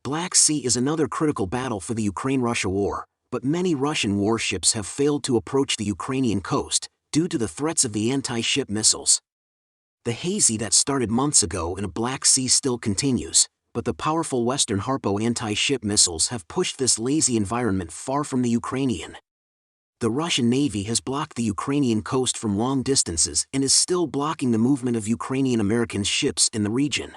Black Sea is another critical battle for the Ukraine-Russia war, but many Russian warships have failed to approach the Ukrainian coast due to the threats of the anti-ship missiles. The hazy that started months ago in the Black Sea still continues, but the powerful Western Harpoon anti-ship missiles have pushed this lazy environment far from the Ukrainian. The Russian Navy has blocked the Ukrainian coast from long distances and is still blocking the movement of Ukrainian-American ships in the region.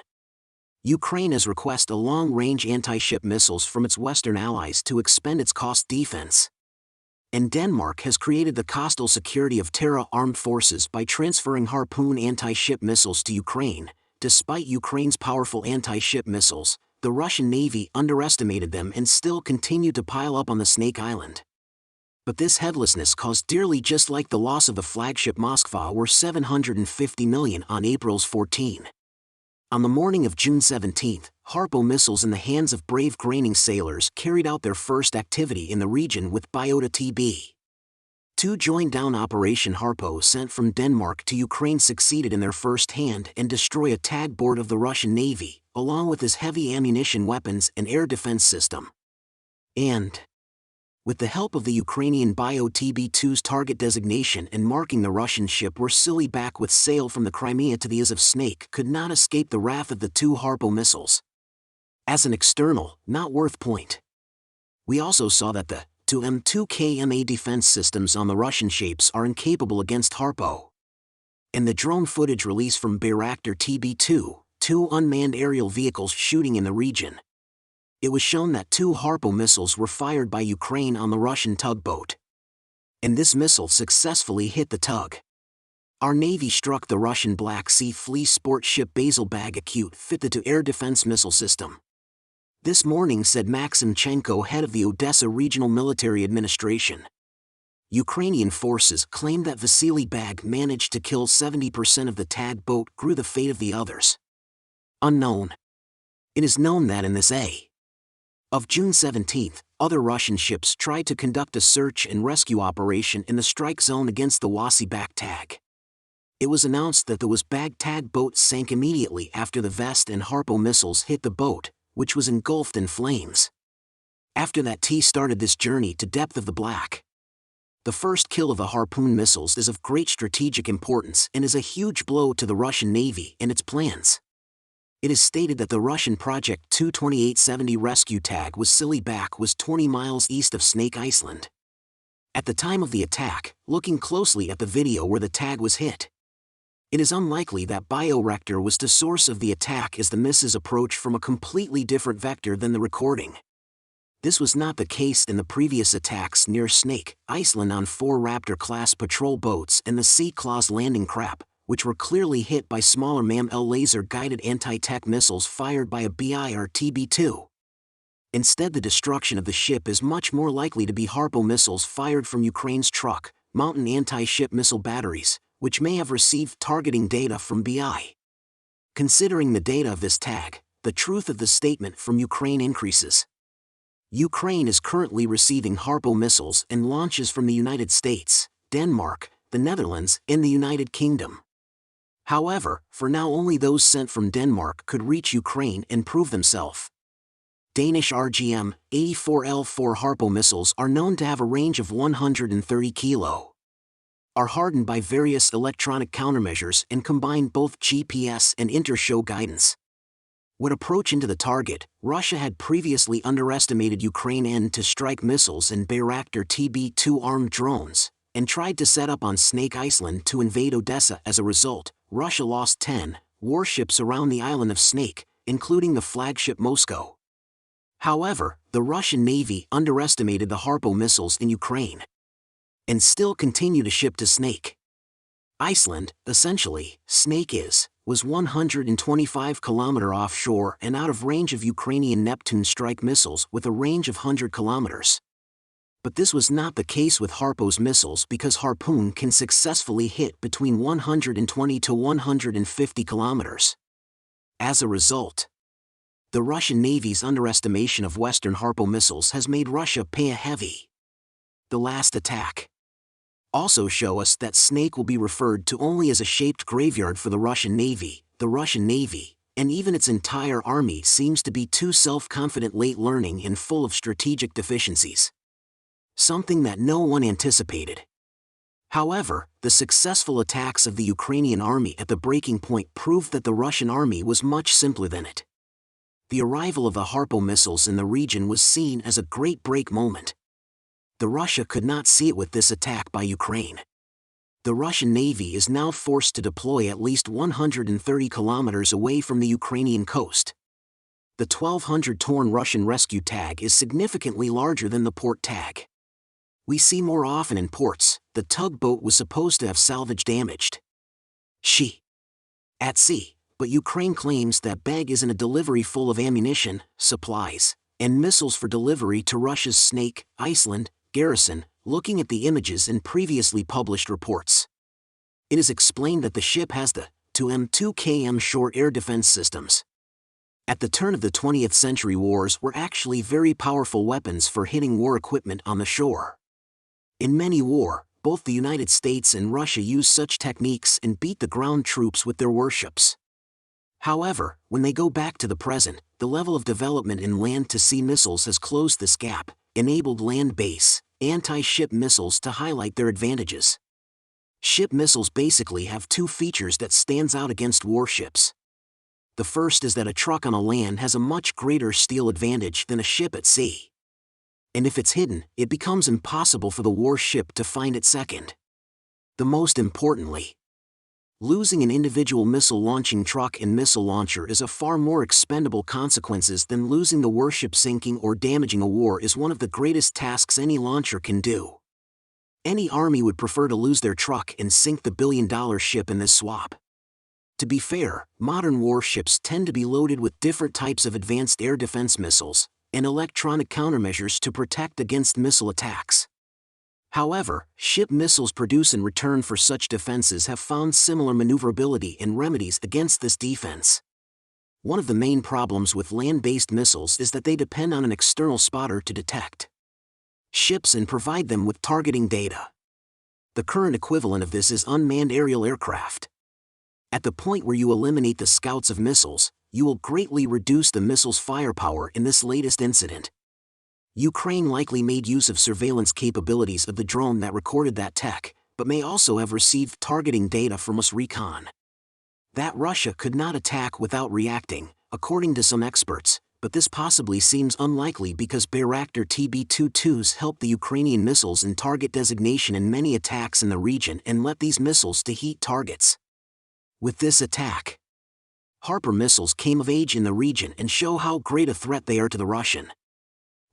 Ukraine has requested long-range anti-ship missiles from its Western allies to expand its coast defense. And Denmark has created the coastal security of Terra armed forces by transferring Harpoon anti-ship missiles to Ukraine. Despite Ukraine's powerful anti-ship missiles, the Russian Navy underestimated them and still continued to pile up on the Snake Island. But this heedlessness cost dearly, just like the loss of the flagship Moskva worth $750 million on April 14. On the morning of June 17, Harpoon missiles in the hands of brave Ukrainian sailors carried out their first activity in the region with Bayraktar TB2 joined down Operation Harpoon sent from Denmark to Ukraine succeeded in their first hand and destroy a tugboat of the Russian Navy, along with its heavy ammunition weapons and air defense system. And, with the help of the Ukrainian Bayraktar TB2's target designation and marking, the Russian ship were silly back with sail from the Crimea to the Is of Snake could not escape the wrath of the two Harpoon missiles. As an external, not worth point. We also saw that the 2M2KMA defense systems on the Russian ships are incapable against Harpoon. And the drone footage released from Bayraktar TB2, two unmanned aerial vehicles shooting in the region. It was shown that two Harpoon missiles were fired by Ukraine on the Russian tugboat. And this missile successfully hit the tug. Our Navy struck the Russian Black Sea Fleet sport ship Basilbag acute fitted to air defense missile system. This morning, said Maximchenko, head of the Odessa Regional Military Administration. Ukrainian forces claimed that Vasily Bag managed to kill 70% of the tugboat. Grew the fate of the others unknown. It is known that in this of June 17, other Russian ships tried to conduct a search and rescue operation in the strike zone against the Wasibak tag. It was announced that the Wasibak tugboat sank immediately after the Vest and Harpoon missiles hit the boat, which was engulfed in flames. After that, T started this journey to depth of the Black. The first kill of the Harpoon missiles is of great strategic importance and is a huge blow to the Russian Navy and its plans. It is stated that the Russian Project 22870 rescue tag Wassilybak was 20 miles east of Snake Island. At the time of the attack, looking closely at the video where the tag was hit, it is unlikely that Bayraktar was the source of the attack, as the misses approach from a completely different vector than the recording. This was not the case in the previous attacks near Snake Island on 4 Raptor-class patrol boats and the Sea-Claws landing craft, which were clearly hit by smaller MAM-L laser-guided anti-tech missiles fired by a Bayraktar TB2. Instead, the destruction of the ship is much more likely to be Harpoon missiles fired from Ukraine's truck mountain anti-ship missile batteries, which may have received targeting data from BI. Considering the data of this tag, the truth of the statement from Ukraine increases. Ukraine is currently receiving Harpoon missiles and launches from the United States, Denmark, the Netherlands, and the United Kingdom. However, for now only those sent from Denmark could reach Ukraine and prove themselves. Danish RGM-84L4 Harpoon missiles are known to have a range of 130 km. Are hardened by various electronic countermeasures and combine both GPS and inter-show guidance. When approaching to the target, Russia had previously underestimated Ukraine to strike missiles and Bayraktar TB2 armed drones, and tried to set up on Snake Island to invade Odessa. As a result, Russia lost 10 warships around the island of Snake, including the flagship Moscow. However, the Russian Navy underestimated the Harpoon missiles in Ukraine and still continue to ship to Snake Island. Essentially, Snake was 125 km offshore and out of range of Ukrainian Neptune strike missiles with a range of 100 km. But this was not the case with Harpoon's missiles, because Harpoon can successfully hit between 120 to 150 km. As a result, the Russian Navy's underestimation of Western Harpoon missiles has made Russia pay a heavy. The last attack also show us that Snake will be referred to only as a shaped graveyard for the Russian Navy. The Russian Navy and even its entire army seems to be too self-confident, late learning, and full of strategic deficiencies. Something that no one anticipated. However, the successful attacks of the Ukrainian army at the breaking point proved that the Russian army was much simpler than it. The arrival of the Harpoon missiles in the region was seen as a great break moment. The Russia could not see it with this attack by Ukraine. The Russian Navy is now forced to deploy at least 130 kilometers away from the Ukrainian coast. The 1,200-ton Russian rescue tag is significantly larger than the port tag. We see more often in ports. The tugboat was supposed to have salvage damaged at sea, but Ukraine claims that bag is in a delivery full of ammunition, supplies, and missiles for delivery to Russia's Snake, Iceland, garrison. Looking at the images in previously published reports, it is explained that the ship has the 2M2KM short air defense systems. At the turn of the 20th century, wars were actually very powerful weapons for hitting war equipment on the shore. In many wars, both the United States and Russia used such techniques and beat the ground troops with their warships. However, when they go back to the present, the level of development in land-to-sea missiles has closed this gap, enabled land-based anti-ship missiles to highlight their advantages. Ship missiles basically have two features that stands out against warships. The first is that a truck on a land has a much greater steel advantage than a ship at sea. And if it's hidden, it becomes impossible for the warship to find it. Second, the most importantly, losing an individual missile launching truck and missile launcher is a far more expendable consequences than losing the warship. Sinking or damaging a war is one of the greatest tasks any launcher can do. Any army would prefer to lose their truck and sink the billion-dollar ship in this swap. To be fair, modern warships tend to be loaded with different types of advanced air defense missiles and electronic countermeasures to protect against missile attacks. However, ship missiles produced in return for such defenses have found similar maneuverability and remedies against this defense. One of the main problems with land-based missiles is that they depend on an external spotter to detect ships and provide them with targeting data. The current equivalent of this is unmanned aerial aircraft. At the point where you eliminate the scouts of missiles, you will greatly reduce the missile's firepower. In this latest incident, Ukraine likely made use of surveillance capabilities of the drone that recorded that tech, but may also have received targeting data from US recon. That Russia could not attack without reacting, according to some experts, but this possibly seems unlikely because Bayraktar TB2s help the Ukrainian missiles in target designation in many attacks in the region and let these missiles to heat targets. With this attack, Harpoon missiles came of age in the region and show how great a threat they are to the Russian.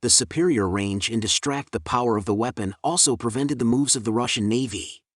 The superior range and distract the power of the weapon also prevented the moves of the Russian Navy.